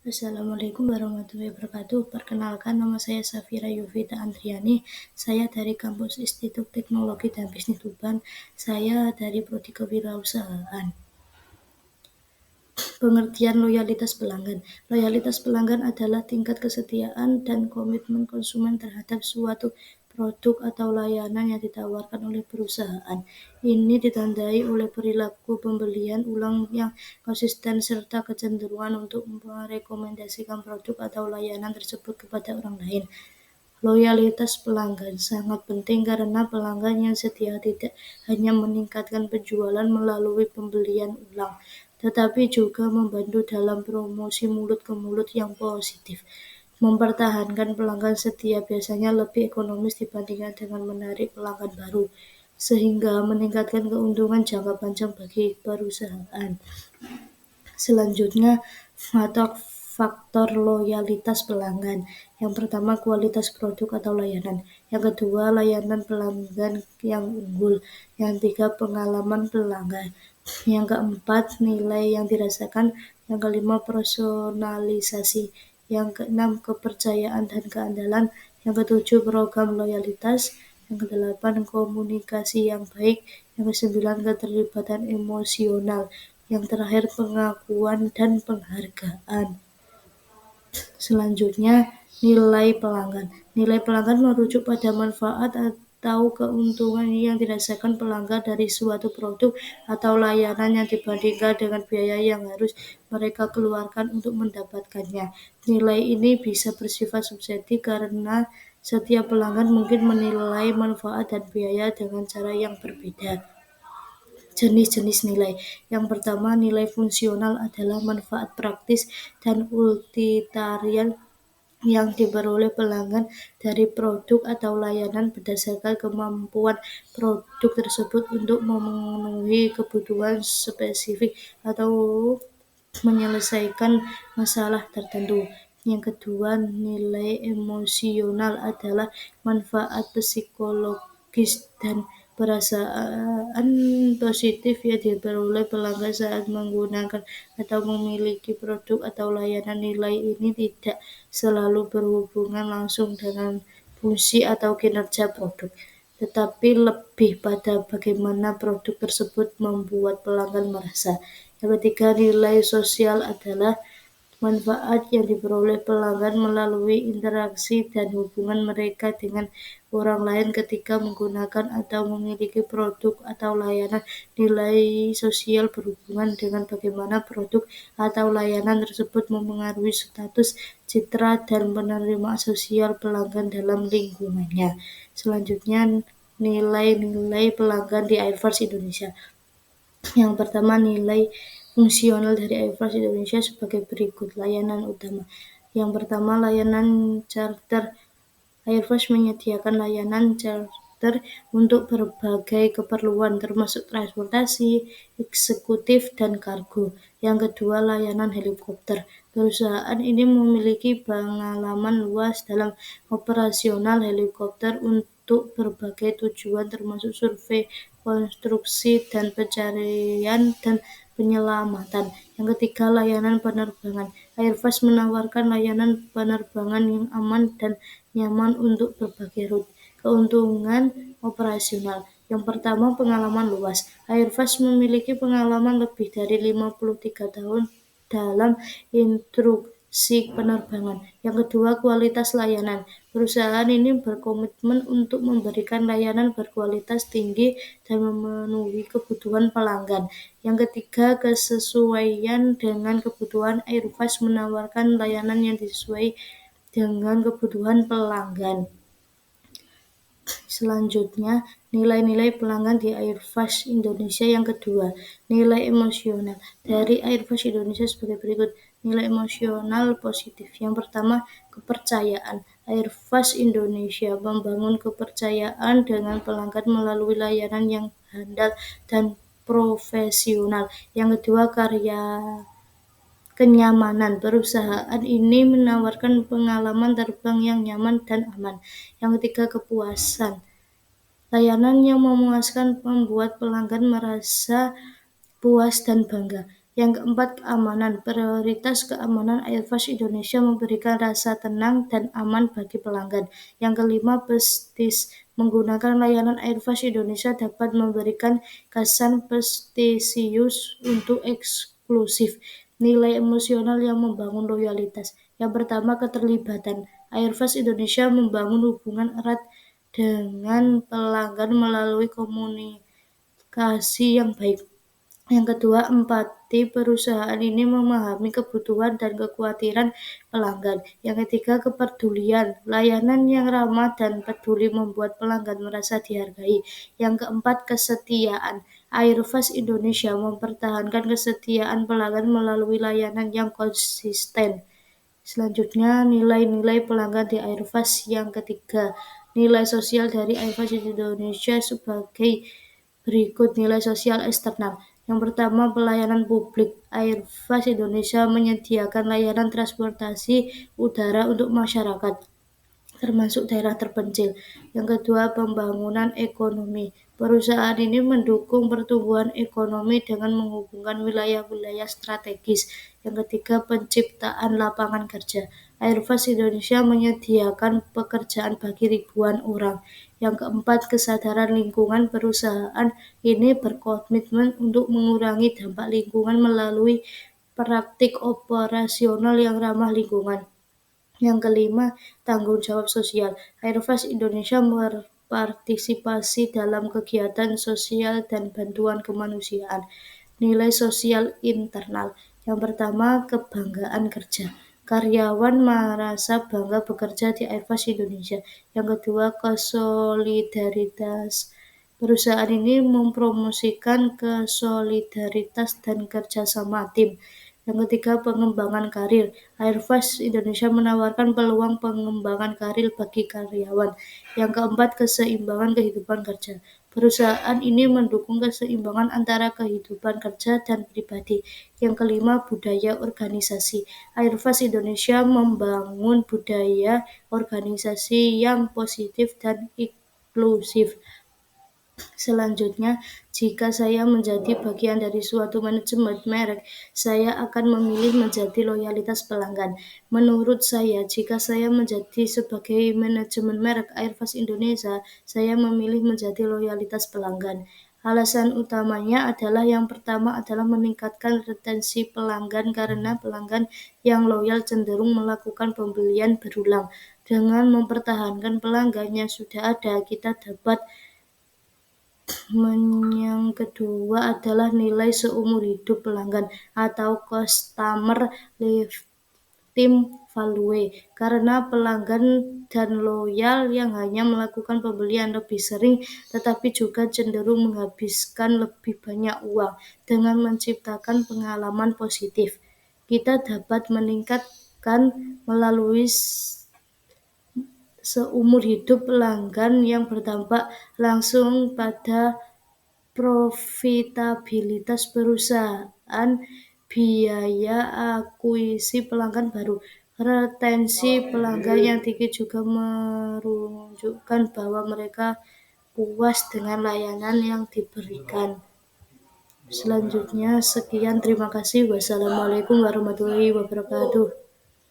Assalamualaikum warahmatullahi wabarakatuh. Perkenalkan, nama saya Safira Yovita Andriani. Saya dari Kampus Institut Teknologi dan Bisnis Tuban. Saya dari Prodi Kewirausahaan. Pengertian loyalitas pelanggan. Loyalitas pelanggan adalah tingkat kesetiaan dan komitmen konsumen terhadap suatu produk atau layanan yang ditawarkan oleh perusahaan. Ini ditandai oleh perilaku pembelian ulang yang konsisten serta kecenderungan untuk merekomendasikan produk atau layanan tersebut kepada orang lain. Loyalitas pelanggan sangat penting karena pelanggan yang setia tidak hanya meningkatkan penjualan melalui pembelian ulang, tetapi juga membantu dalam promosi mulut ke mulut yang positif. Mempertahankan pelanggan setia biasanya lebih ekonomis dibandingkan dengan menarik pelanggan baru, sehingga meningkatkan keuntungan jangka panjang bagi perusahaan. Selanjutnya, faktor loyalitas pelanggan. Yang pertama, kualitas produk atau layanan. Yang kedua, layanan pelanggan yang unggul. Yang tiga, pengalaman pelanggan. Yang keempat, nilai yang dirasakan. Yang kelima, personalisasi. Yang keenam, kepercayaan dan keandalan. Yang ketujuh, program loyalitas. Yang kedelapan, komunikasi yang baik. Yang kesembilan, keterlibatan emosional. Yang terakhir, pengakuan dan penghargaan. Selanjutnya, nilai pelanggan. Nilai pelanggan merujuk pada manfaat atau keuntungan yang dirasakan pelanggan dari suatu produk atau layanan yang dibandingkan dengan biaya yang harus mereka keluarkan untuk mendapatkannya. Nilai ini bisa bersifat subjektif karena setiap pelanggan mungkin menilai manfaat dan biaya dengan cara yang berbeda. Jenis-jenis nilai. Yang pertama, nilai fungsional adalah manfaat praktis dan utilitarian yang diperoleh pelanggan dari produk atau layanan berdasarkan kemampuan produk tersebut untuk memenuhi kebutuhan spesifik atau menyelesaikan masalah tertentu. Yang kedua, nilai emosional adalah manfaat psikologis dan perasaan positif yang diperoleh pelanggan saat menggunakan atau memiliki produk atau layanan. Nilai ini tidak selalu berhubungan langsung dengan fungsi atau kinerja produk, tetapi lebih pada bagaimana produk tersebut membuat pelanggan merasa. Yang ketiga, nilai sosial adalah manfaat yang diperoleh pelanggan melalui interaksi dan hubungan mereka dengan orang lain ketika menggunakan atau memiliki produk atau layanan. Nilai sosial berhubungan dengan bagaimana produk atau layanan tersebut mempengaruhi status, citra, dan penerimaan sosial pelanggan dalam lingkungannya. Selanjutnya, nilai-nilai pelanggan di Airfast Indonesia. Yang pertama, nilai fungsional dari Airfast Indonesia sebagai berikut. Layanan utama. Yang pertama, layanan charter. Airfast menyediakan layanan charter untuk berbagai keperluan, termasuk transportasi, eksekutif, dan kargo. Yang kedua, layanan helikopter. Perusahaan ini memiliki pengalaman luas dalam operasional helikopter untuk berbagai tujuan, termasuk survei, konstruksi, dan pencarian dan penyelamatan. Yang ketiga, layanan penerbangan. Airfast menawarkan layanan penerbangan yang aman dan nyaman untuk berbagai rute. Keuntungan operasional. Yang pertama, pengalaman luas. Airfast memiliki pengalaman lebih dari 53 tahun dalam instruksi penerbangan. Yang kedua, kualitas layanan. Perusahaan ini berkomitmen untuk memberikan layanan berkualitas tinggi dan memenuhi kebutuhan pelanggan. Yang ketiga, kesesuaian dengan kebutuhan. Airfast menawarkan layanan yang sesuai dengan kebutuhan pelanggan. Selanjutnya, nilai-nilai pelanggan di Airfast Indonesia. Yang kedua, nilai emosional dari Airfast Indonesia sebagai berikut. Nilai emosional positif. Yang pertama, kepercayaan. Airfast Indonesia membangun kepercayaan dengan pelanggan melalui layanan yang handal dan profesional. Yang kedua, kenyamanan. Perusahaan ini menawarkan pengalaman terbang yang nyaman dan aman. Yang ketiga, kepuasan. Layanan yang memuaskan membuat pelanggan merasa puas dan bangga. Yang keempat, keamanan. Prioritas keamanan Airfast Indonesia memberikan rasa tenang dan aman bagi pelanggan. Yang kelima, prestis. Menggunakan layanan Airfast Indonesia dapat memberikan kesan prestisius untuk eksklusif. Nilai emosional yang membangun loyalitas. Yang pertama, keterlibatan. Airfast Indonesia membangun hubungan erat dengan pelanggan melalui komunikasi yang baik. Yang kedua, empati. Perusahaan ini memahami kebutuhan dan kekhawatiran pelanggan. Yang ketiga, kepedulian. Layanan yang ramah dan peduli membuat pelanggan merasa dihargai. Yang keempat, kesetiaan. Airfast Indonesia mempertahankan kesetiaan pelanggan melalui layanan yang konsisten. Selanjutnya, nilai-nilai pelanggan di Airfast. Yang ketiga, nilai sosial dari Airfast Indonesia sebagai berikut. Nilai sosial eksternal. Yang pertama, pelayanan publik. Airfast Indonesia menyediakan layanan transportasi udara untuk masyarakat, termasuk daerah terpencil. Yang kedua, pembangunan ekonomi. Perusahaan ini mendukung pertumbuhan ekonomi dengan menghubungkan wilayah-wilayah strategis. Yang ketiga, penciptaan lapangan kerja. Airfast Indonesia menyediakan pekerjaan bagi ribuan orang. Yang keempat, kesadaran lingkungan. Perusahaan ini berkomitmen untuk mengurangi dampak lingkungan melalui praktik operasional yang ramah lingkungan. Yang kelima, tanggung jawab sosial. Airfast Indonesia berpartisipasi dalam kegiatan sosial dan bantuan kemanusiaan. Nilai sosial internal. Yang pertama, kebanggaan kerja. Karyawan merasa bangga bekerja di Airfast Indonesia. Yang kedua, kesolidaritas. Perusahaan ini mempromosikan kesolidaritas dan kerjasama tim. Yang ketiga, pengembangan karir. Airfast Indonesia menawarkan peluang pengembangan karir bagi karyawan. Yang keempat, keseimbangan kehidupan kerja. Perusahaan ini mendukung keseimbangan antara kehidupan kerja dan pribadi. Yang kelima, budaya organisasi. Airfast Indonesia membangun budaya organisasi yang positif dan inklusif. Selanjutnya, jika saya menjadi bagian dari suatu manajemen merek, saya akan memilih menjadi loyalitas pelanggan. Menurut saya, jika saya menjadi sebagai manajemen merek Airfast Indonesia, saya memilih menjadi loyalitas pelanggan. Alasan utamanya adalah yang pertama adalah meningkatkan retensi pelanggan karena pelanggan yang loyal cenderung melakukan pembelian berulang. Dengan mempertahankan pelanggan yang sudah ada, kita dapat yang kedua adalah nilai seumur hidup pelanggan atau customer lifetime value, karena pelanggan dan loyal yang hanya melakukan pembelian lebih sering tetapi juga cenderung menghabiskan lebih banyak uang. Dengan menciptakan pengalaman positif, kita dapat meningkatkan melalui seumur hidup pelanggan yang berdampak langsung pada profitabilitas perusahaan, biaya akuisisi pelanggan baru. Retensi pelanggan yang tinggi juga menunjukkan bahwa mereka puas dengan layanan yang diberikan. Selanjutnya, sekian, terima kasih. Wassalamualaikum warahmatullahi wabarakatuh.